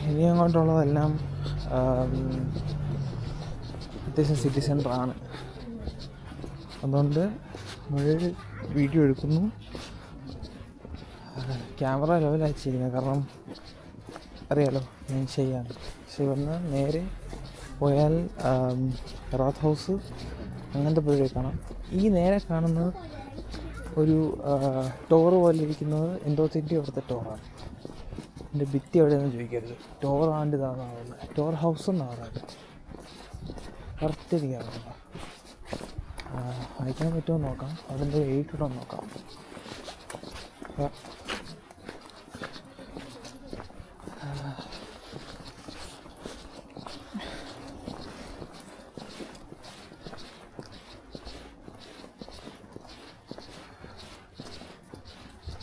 ഇനി അങ്ങോട്ടുള്ളതെല്ലാം അത്യാവശ്യം സിറ്റി സെൻ്ററാണ്. അതുകൊണ്ട് നമ്മൾ വീഡിയോ എടുക്കുന്നു. ക്യാമറ ലെവലായിരിക്കുന്നത്, കാരണം അറിയാലോ ഞാൻ ചെയ്യാറ്. പക്ഷെ ഇവിടുന്ന് നേരെ പോയാൽ റാത്ത് ഹൗസ് അങ്ങനത്തെ പരിപാടി കാണാം. ഈ നേരെ കാണുന്നത് ഒരു ടോറ് പോലെ ഇരിക്കുന്നത് എന്തോത്തിൻ്റെ അവിടുത്തെ ടോറാണ്. എൻ്റെ ഭിത്തി എവിടെയെന്ന് ചോദിക്കരുത്. ടോറാണ്ട് ഇതാണ് പറയുന്നത്, ടോർ ഹൗസ് എന്നാണ് പറയുന്നത്. കറക്റ്റ് എനിക്കറിയില്ല, വായിക്കാൻ പറ്റുമോ നോക്കാം. അതിൻ്റെ എഴുതിട്ടോ നോക്കാം.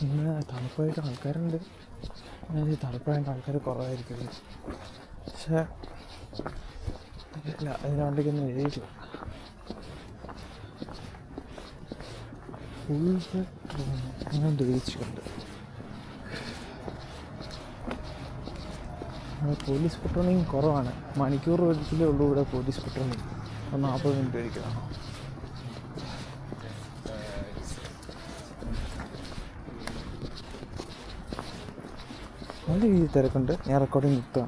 ഇന്ന് തണുപ്പായിട്ട് ആൾക്കാരുണ്ട്. തണുപ്പായിട്ട് ആൾക്കാർ കുറവായിരിക്കും. പക്ഷേ ഇല്ല, അതിനുണ്ടെങ്കിൽ എഴുതി ഫുൾ അങ്ങനെ ധരിച്ചിട്ടുണ്ട്. പോലീസ് പെട്രോളിങ് കുറവാണ്. മണിക്കൂർ ഒരിക്കലേ ഉള്ളൂ ഇവിടെ പോലീസ് പെട്രോളിങ്. 40 മിനിറ്റ് ഒരിക്കലാണ്. നല്ല രീതിയിൽ തിരക്കുണ്ട്. ഞാൻ റെക്കോർഡിങ് നിർത്തുകയാണ്.